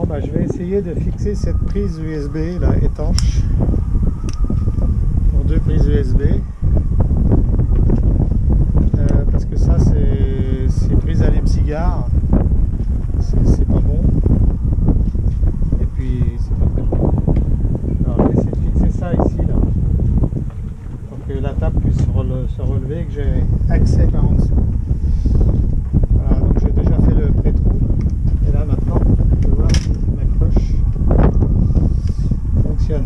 Bah, je vais essayer de fixer cette prise USB là, étanche pour 2 prises USB parce que ça c'est prise allume-cigares, c'est pas bon et puis c'est pas très bon. Alors je vais essayer de fixer ça ici là pour que la table puisse se relever et que j'ai accès par en dessous. Voilà, donc j'ai déjà fait le pré-trou et là maintenant je vais voir si ma cloche fonctionne.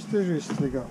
C'était juste les gars.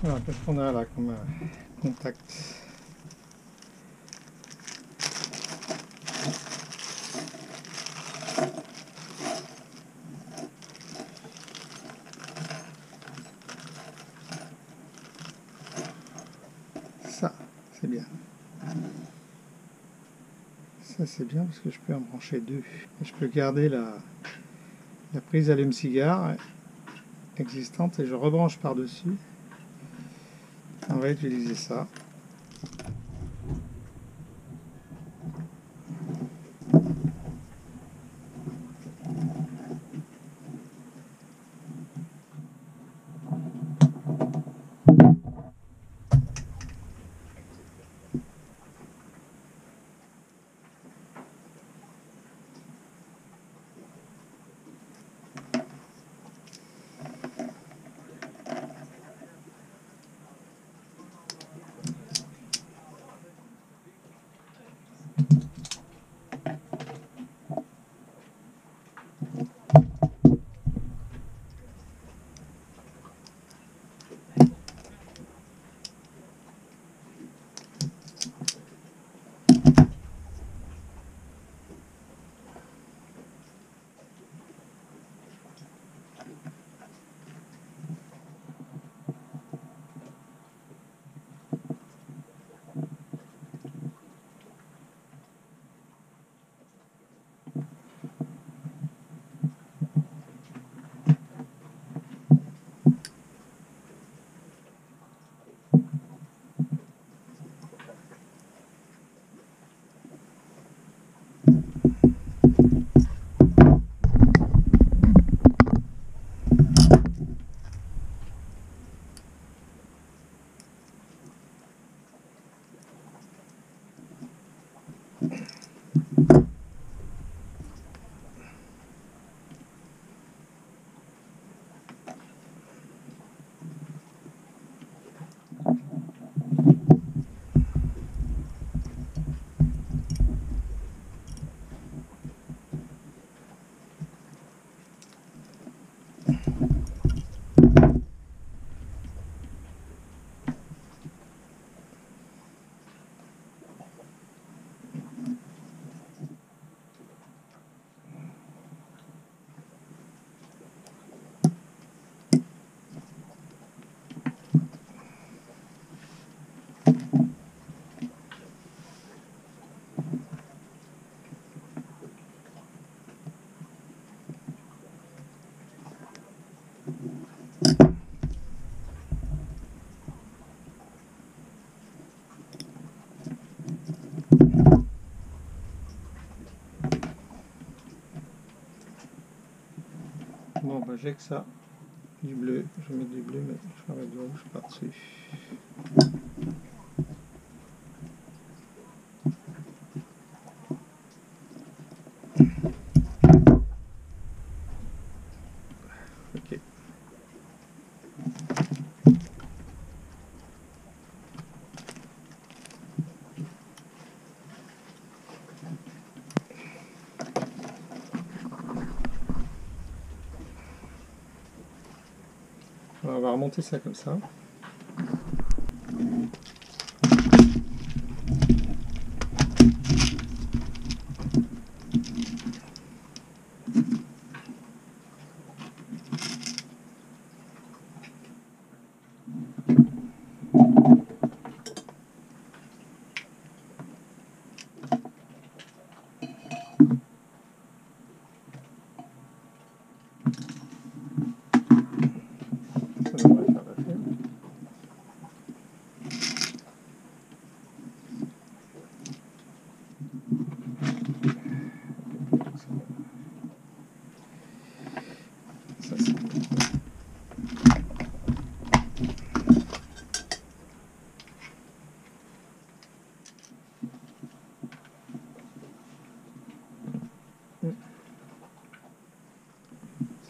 Voilà, qu'est-ce qu'on a là comme contact? Ça, c'est bien. Ça, c'est bien parce que je peux en brancher deux. Et je peux garder la prise allume-cigare existante et je rebranche par-dessus. On va utiliser ça. Bon, bah j'ai que ça. Du bleu. Je vais mettre du bleu, mais je vais mettre du rouge par-dessus. Ok. On va remonter ça comme ça.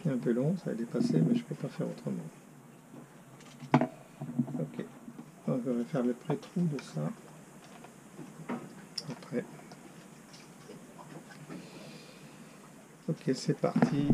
C'est un peu long, ça a dépassé, mais je ne peux pas faire autrement. Ok, on va faire le pré-trou de ça. Après. Ok, c'est parti.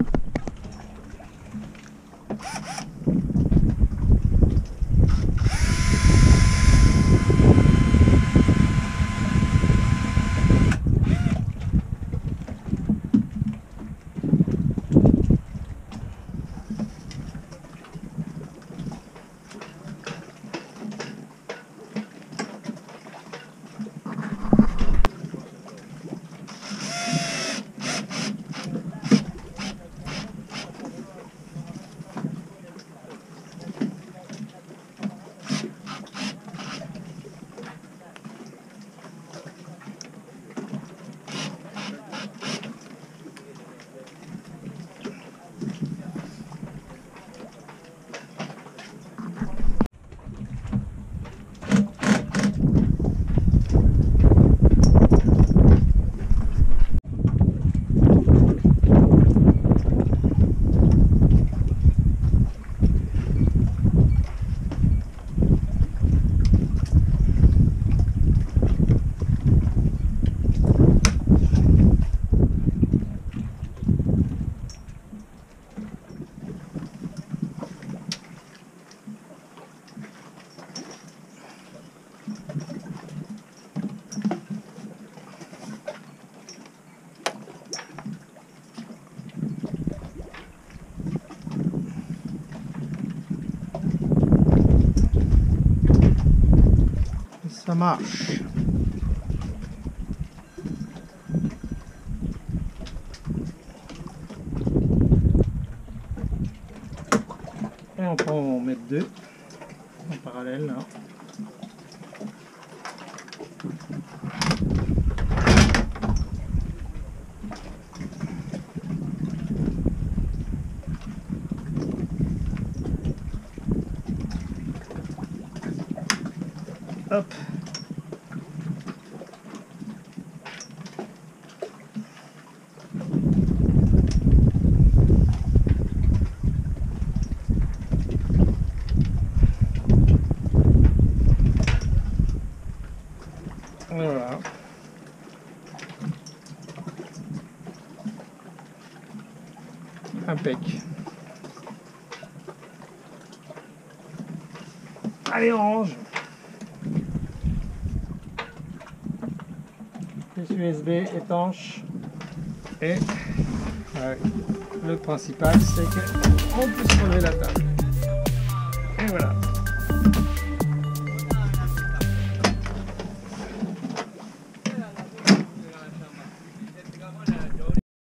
Ça marche. Et on peut en mettre deux en parallèle là. Hop. Voilà. Impec. Allez, on range. Plus USB étanche. Et le principal, c'est qu'on peut se relever la table. Et voilà.